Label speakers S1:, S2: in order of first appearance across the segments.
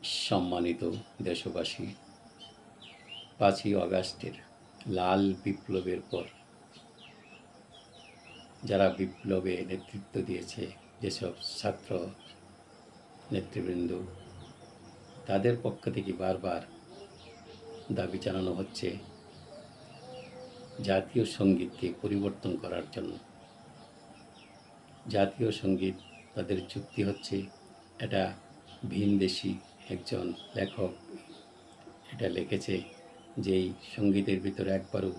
S1: সম্মানিত দেশবাসী, ৫ই আগস্টের লাল বিপ্লবের পর যারা বিপ্লবে নেতৃত্ব দিয়েছে, যেসব ছাত্র নেতৃবৃন্দ, তাদের পক্ষ থেকে বারবার দাবি জানানো হচ্ছে জাতীয় সঙ্গীতকে পরিবর্তন করার জন্য। জাতীয় সঙ্গীত, তাদের যুক্তি হচ্ছে এটা ভিনদেশি একজন লেখক এটা লিখেছে, যেই সঙ্গীতের ভিতরে একবারও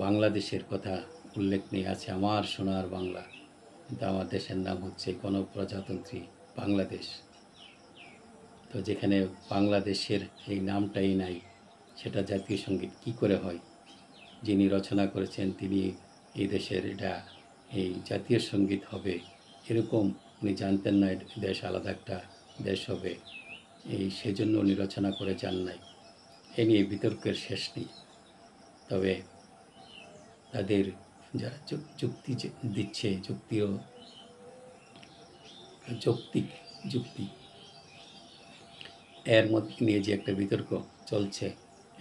S1: বাংলাদেশের কথা উল্লেখ নেই। আছে আমার সোনার বাংলা, কিন্তু আমার দেশের নাম হচ্ছে গণপ্রজাতন্ত্রী বাংলাদেশ। তো যেখানে বাংলাদেশের এই নামটাই নাই, সেটা জাতীয় সঙ্গীত কি করে হয়? যিনি রচনা করেছেন তিনি এই দেশের এটা এই জাতীয় সঙ্গীত হবে এরকম উনি জানতেন না। দেশ আলাদা একটা দেশ হবে, সেজন্য উনি রচনা করে যান নাই। এ নিয়ে বিতর্কের শেষ নেই। তবে তাদের যারা যুক্তি দিচ্ছে, যৌক্তিক যুক্তি, এর মধ্যে নিয়ে যে একটা বিতর্ক চলছে,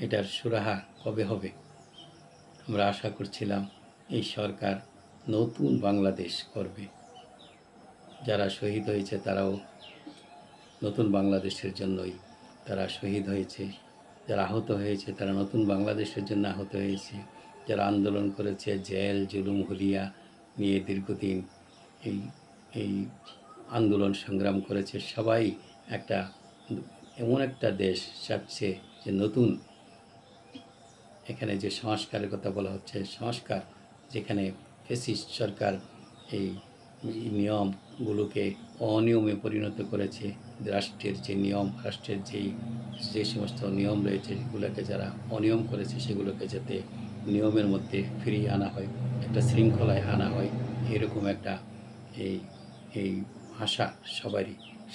S1: এটার সুরাহা কবে হবে? আমরা আশা করছিলাম এই সরকার নতুন বাংলাদেশ করবে। যারা শহীদ হয়েছে তারাও নতুন বাংলাদেশের জন্যই তারা শহীদ হয়েছে। যারা আহত হয়েছে তারা নতুন বাংলাদেশের জন্য আহত হয়েছে। যারা আন্দোলন করেছে, জেল জুলুম হুলিয়া নিয়ে দীর্ঘদিন এই এই আন্দোলন সংগ্রাম করেছে, সবাই একটা এমন একটা দেশ চাচ্ছে যে নতুন, এখানে যে সংস্কারের কথা বলা হচ্ছে, সংস্কার যেখানে ফ্যাসিস্ট সরকার এই নিয়মগুলোকে অনিয়মে পরিণত করেছে। রাষ্ট্রের যে নিয়ম, রাষ্ট্রের যে সমস্ত নিয়ম রয়েছে, সেগুলোকে যারা অনিয়ম করেছে সেগুলোকে যাতে নিয়মের মধ্যে ফিরিয়ে আনা হয়, একটা শৃঙ্খলায় আনা হয়, এরকম একটা এই এই আশা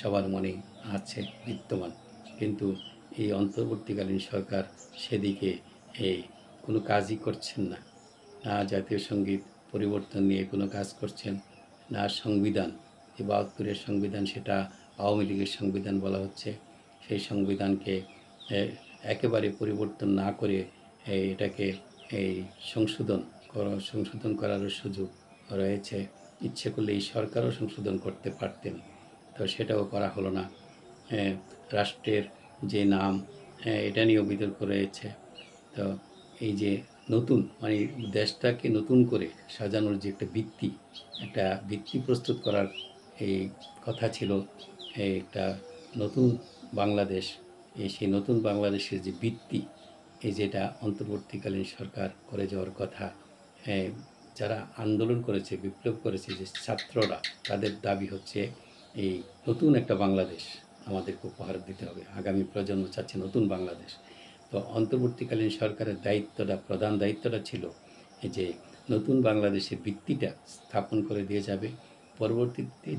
S1: সবার মনেই আছে বিদ্যমান। কিন্তু এই অন্তর্বর্তীকালীন সরকার সেদিকে কোনো কাজই করছেন না। না জাতীয় সঙ্গীত পরিবর্তন নিয়ে কোনো কাজ করছেন, না সংবিধান, যে ৭২-এর সংবিধান, সেটা আওয়ামী লীগের সংবিধান বলা হচ্ছে, সেই সংবিধানকে একেবারে পরিবর্তন না করে এটাকে সংশোধন করারও সুযোগ রয়েছে। ইচ্ছে করলে এই সরকারও সংশোধন করতে পারতেন, তো সেটাও করা হলো না। রাষ্ট্রের যে নাম, এটা নিয়েও বিতর্ক রয়েছে। তো এই যে নতুন দেশটাকে নতুন করে সাজানোর যে একটা ভিত্তি প্রস্তুত করার এই কথা ছিল, একটা নতুন বাংলাদেশ, সেই নতুন বাংলাদেশের যে ভিত্তি, যেটা অন্তর্বর্তীকালীন সরকার করে যাওয়ার কথা। যারা আন্দোলন করেছে, বিপ্লব করেছে, যে ছাত্ররা, তাদের দাবি হচ্ছে এই নতুন একটা বাংলাদেশ আমাদেরকে উপহার দিতে হবে। আগামী প্রজন্ম চাচ্ছে নতুন বাংলাদেশ। তো অন্তর্বর্তীকালীন সরকারের প্রধান দায়িত্বটা ছিল যে নতুন বাংলাদেশের ভিত্তিটা স্থাপন করে দিয়ে যাবে। পরবর্তীতে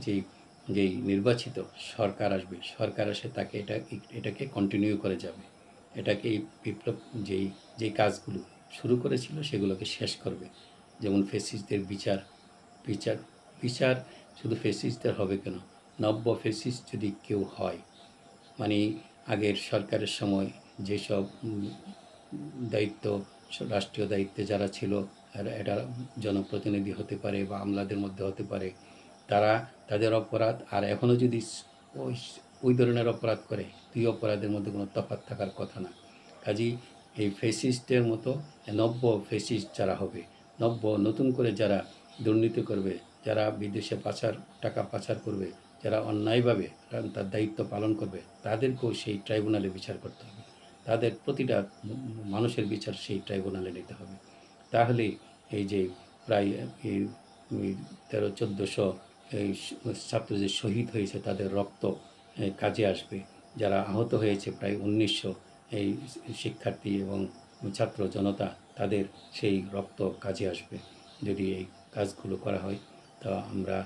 S1: যেই নির্বাচিত সরকার আসবে, সরকার আসে তাকে এটাকে কন্টিনিউ করে যাবে। এটাকে এই বিপ্লব যেই কাজগুলো শুরু করেছিল সেগুলোকে শেষ করবে। যেমন ফ্যাসিস্টদের বিচার বিচার শুধু ফ্যাসিস্টদের হবে কেন, নব্য ফ্যাসিস্ট যদি কেউ হয়, আগের সরকারের সময় যেসব দায়িত্ব, রাষ্ট্রীয় দায়িত্বে যারা ছিল, এটা জনপ্রতিনিধি হতে পারে বা আমলাদের মধ্যে হতে পারে, তাদের অপরাধ আর এখনও যদি ওই ধরনের অপরাধ করে, দুই অপরাধের মধ্যে কোনো তফাৎ থাকার কথা না। কাজেই এই ফ্যাসিস্টের মতো নব্য ফ্যাসিস্ট যারা হবে, নতুন করে যারা দুর্নীতি করবে, যারা বিদেশে টাকা পাচার করবে, যারা অন্যায়ভাবে তার দায়িত্ব পালন করবে, তাদেরকেও সেই ট্রাইব্যুনালে বিচার করতে হবে। তাদের প্রতিটা মানুষের বিচার সেই ট্রাইব্যুনালে নিতে হবে। তাহলে এই যে প্রায় ১৩00-১৪00 এই ছাত্র যে শহীদ হয়েছে, তাদের রক্ত কাজে আসবে। যারা আহত হয়েছে প্রায় ১৯০০ এই শিক্ষার্থী এবং ছাত্র জনতা, তাদের সেই রক্ত কাজে আসবে যদি এই কাজগুলো করা হয়। তো আমরা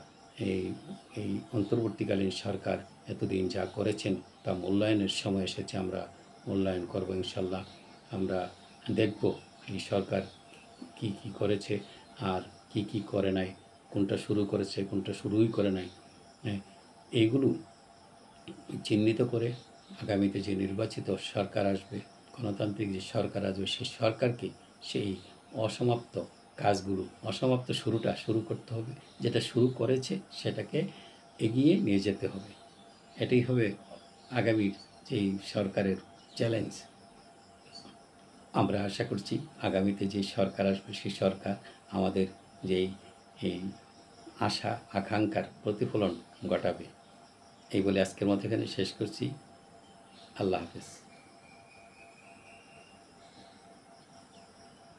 S1: এই অন্তর্বর্তীকালীন সরকার এতদিন যা করেছেন তা মূল্যায়নের সময় এসেছে। আমরা মূল্যায়ন করব ইনশাল্লাহ। আমরা দেখব এই সরকার কি করেছে আর কি করে নাই, কোনটা শুরু করেছে, কোনটা শুরুই করে নাই। এইগুলো চিহ্নিত করে আগামীতে যে নির্বাচিত সরকার আসবে, গণতান্ত্রিক যে সরকার আসবে, সেই সরকারকে সেই অসমাপ্ত কাজগুলো, অসমাপ্ত শুরুটা শুরু করতে হবে। যেটা শুরু করেছে সেটাকে এগিয়ে নিয়ে যেতে হবে। এটাই হবে আগামীর যেই সরকারের চ্যালেঞ্জ। আমরা আশা করছি আগামীতে যে সরকার আসবে সেই সরকার আমাদের যেই এই আশা আকাঙ্ক্ষার প্রতিফলন ঘটাবে। এই বলে আজকের মতো এখানে শেষ করছি। আল্লাহ হাফেজ।